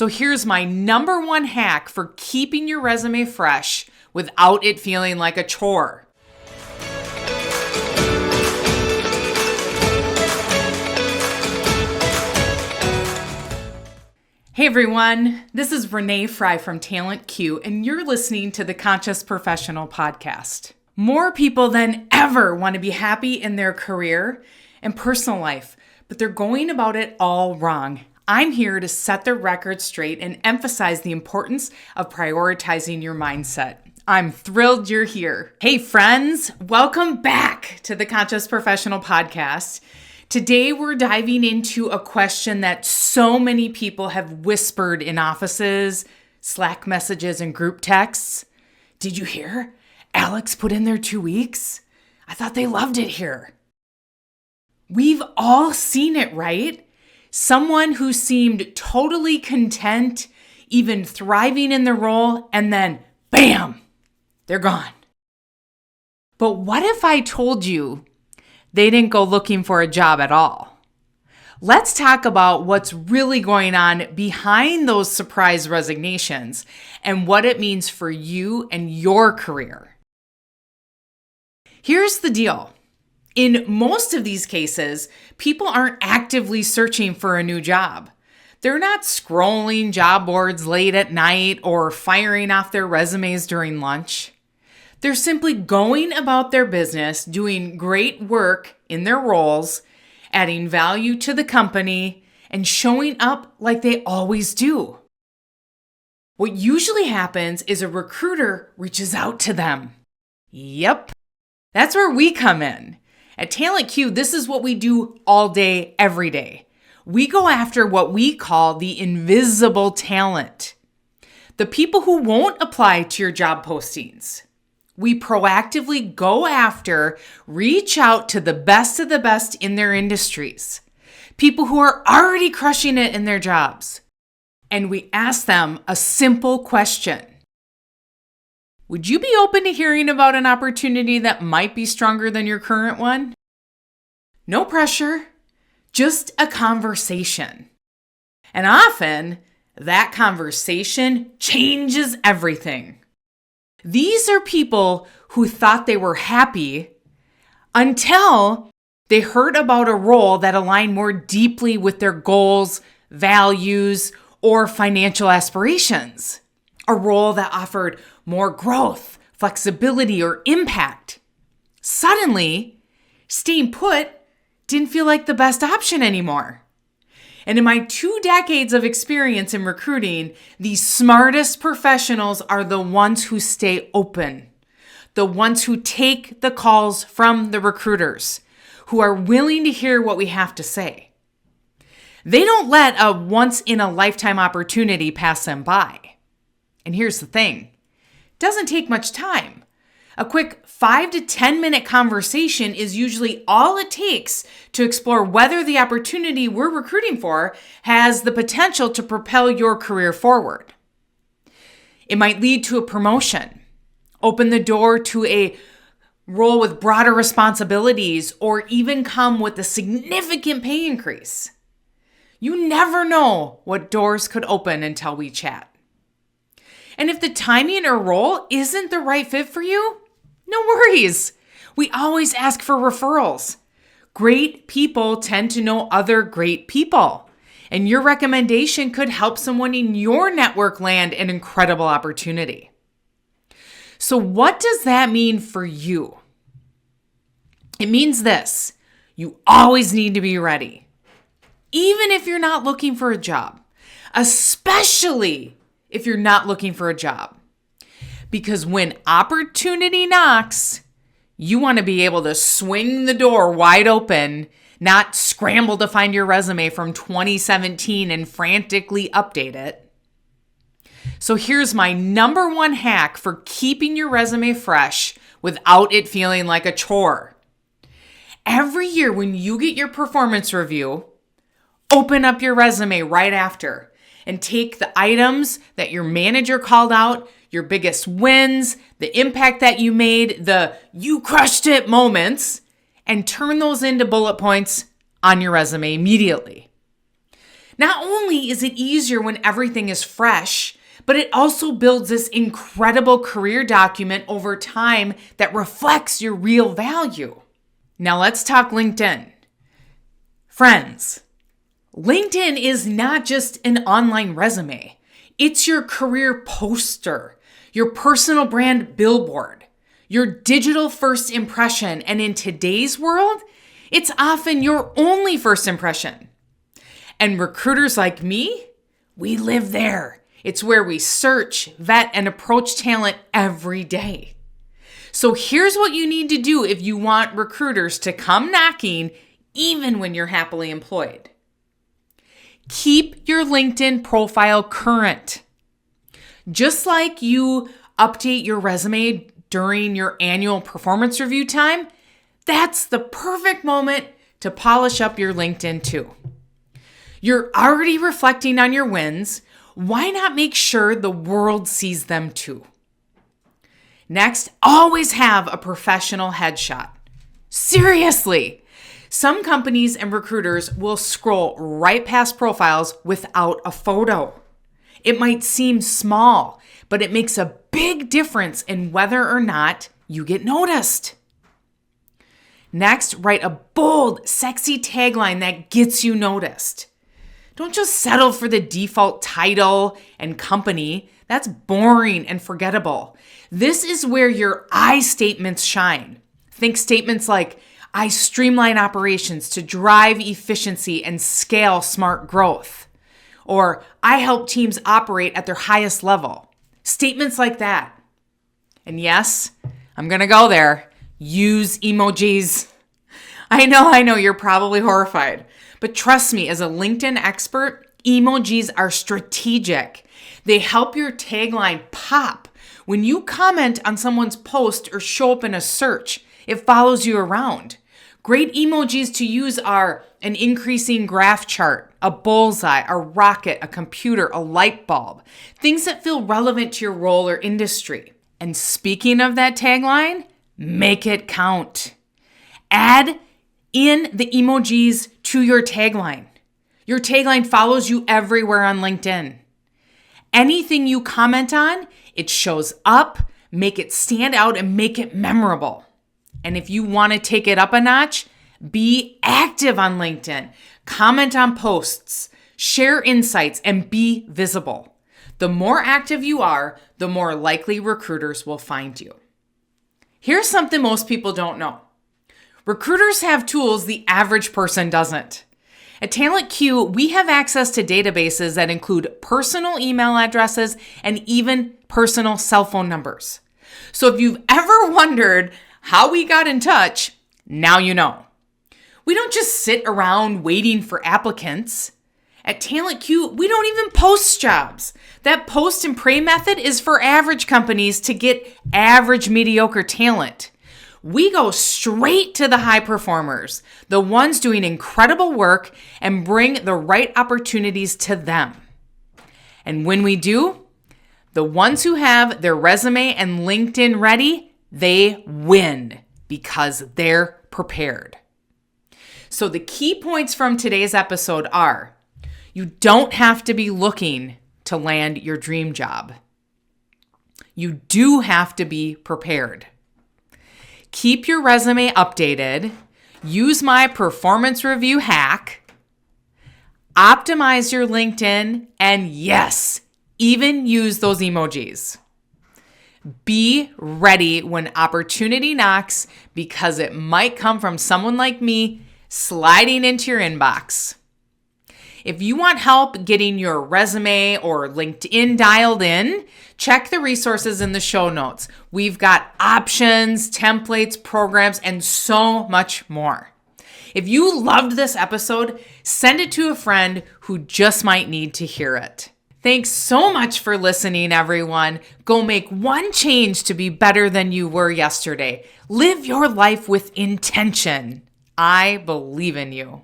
So here's my number one hack for keeping your resume fresh without it feeling like a chore. Hey everyone, this is Renee Frey from TalentQ, and you're listening to the Conscious Professional Podcast. More people than ever want to be happy in their career and personal life, but they're going about it all wrong. I'm here to set the record straight and emphasize the importance of prioritizing your mindset. I'm thrilled you're here. Hey friends, welcome back to the Conscious Professional Podcast. Today we're diving into a question that so many people have whispered in offices, Slack messages, and group texts. Did you hear? Alex put in their 2 weeks? I thought they loved it here. We've all seen it, right? Someone who seemed totally content, even thriving in their role, and then bam, they're gone. But what if I told you they didn't go looking for a job at all? Let's talk about what's really going on behind those surprise resignations and what it means for you and your career. Here's the deal. In most of these cases, people aren't actively searching for a new job. They're not scrolling job boards late at night or firing off their resumes during lunch. They're simply going about their business, doing great work in their roles, adding value to the company, and showing up like they always do. What usually happens is a recruiter reaches out to them. Yep, that's where we come in. At TalentQ, this is what we do all day, every day. We go after what we call the invisible talent, the people who won't apply to your job postings. We proactively go after, reach out to the best of the best in their industries, people who are already crushing it in their jobs. And we ask them a simple question. Would you be open to hearing about an opportunity that might be stronger than your current one? No pressure, just a conversation. And often, that conversation changes everything. These are people who thought they were happy until they heard about a role that aligned more deeply with their goals, values, or financial aspirations. A role that offered more growth, flexibility, or impact. Suddenly, staying put didn't feel like the best option anymore. And in my 2 decades of experience in recruiting, the smartest professionals are the ones who stay open, the ones who take the calls from the recruiters, who are willing to hear what we have to say. They don't let a once-in-a-lifetime opportunity pass them by. And here's the thing, it doesn't take much time. A quick 5 to 10 minute conversation is usually all it takes to explore whether the opportunity we're recruiting for has the potential to propel your career forward. It might lead to a promotion, open the door to a role with broader responsibilities, or even come with a significant pay increase. You never know what doors could open until we chat. And if the timing or role isn't the right fit for you, no worries. We always ask for referrals. Great people tend to know other great people, and your recommendation could help someone in your network land an incredible opportunity. So what does that mean for you? It means this: you always need to be ready, even if you're not looking for a job, especially if you're not looking for a job. Because when opportunity knocks, you want to be able to swing the door wide open, not scramble to find your resume from 2017 and frantically update it. So here's my number one hack for keeping your resume fresh without it feeling like a chore. Every year when you get your performance review, open up your resume right after and take the items that your manager called out, your biggest wins, the impact that you made, the you crushed it moments, and turn those into bullet points on your resume immediately. Not only is it easier when everything is fresh, but it also builds this incredible career document over time that reflects your real value. Now let's talk LinkedIn. Friends, LinkedIn is not just an online resume. It's your career poster, your personal brand billboard, your digital first impression, and in today's world, it's often your only first impression. And recruiters like me, we live there. It's where we search, vet, and approach talent every day. So here's what you need to do if you want recruiters to come knocking even when you're happily employed. Keep your LinkedIn profile current. Just like you update your resume during your annual performance review time, that's the perfect moment to polish up your LinkedIn too. You're already reflecting on your wins. Why not make sure the world sees them too? Next, always have a professional headshot. Seriously, some companies and recruiters will scroll right past profiles without a photo. It might seem small, but it makes a big difference in whether or not you get noticed. Next, write a bold, sexy tagline that gets you noticed. Don't just settle for the default title and company. That's boring and forgettable. This is where your I statements shine. Think statements like, I streamline operations to drive efficiency and scale smart growth. Or, I help teams operate at their highest level. Statements like that. And yes, I'm going to go there. Use emojis. I know, you're probably horrified. But trust me, as a LinkedIn expert, emojis are strategic. They help your tagline pop. When you comment on someone's post or show up in a search, it follows you around. Great emojis to use are an increasing graph chart, a bullseye, a rocket, a computer, a light bulb. Things that feel relevant to your role or industry. And speaking of that tagline, make it count. Add in the emojis to your tagline. Your tagline follows you everywhere on LinkedIn. Anything you comment on, it shows up, make it stand out, and make it memorable. And if you want to take it up a notch, be active on LinkedIn. Comment on posts, share insights, and be visible. The more active you are, the more likely recruiters will find you. Here's something most people don't know. Recruiters have tools the average person doesn't. At TalentQ, we have access to databases that include personal email addresses and even personal cell phone numbers. So if you've ever wondered how we got in touch, now you know. We don't just sit around waiting for applicants. At TalentQ, we don't even post jobs. That post and pray method is for average companies to get average mediocre talent. We go straight to the high performers, the ones doing incredible work, and bring the right opportunities to them. And when we do, the ones who have their resume and LinkedIn ready, they win because they're prepared. So the key points from today's episode are, you don't have to be looking to land your dream job. You do have to be prepared. Keep your resume updated. Use my performance review hack. Optimize your LinkedIn. And yes, even use those emojis. Be ready when opportunity knocks because it might come from someone like me sliding into your inbox. If you want help getting your resume or LinkedIn dialed in, check the resources in the show notes. We've got options, templates, programs, and so much more. If you loved this episode, send it to a friend who just might need to hear it. Thanks so much for listening, everyone. Go make one change to be better than you were yesterday. Live your life with intention. I believe in you.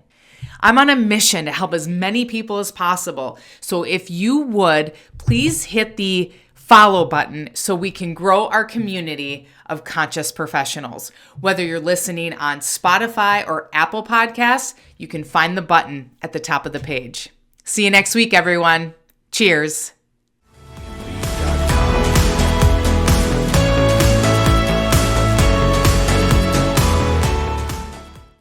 I'm on a mission to help as many people as possible. So if you would, please hit the follow button so we can grow our community of conscious professionals. Whether you're listening on Spotify or Apple Podcasts, you can find the button at the top of the page. See you next week, everyone. Cheers.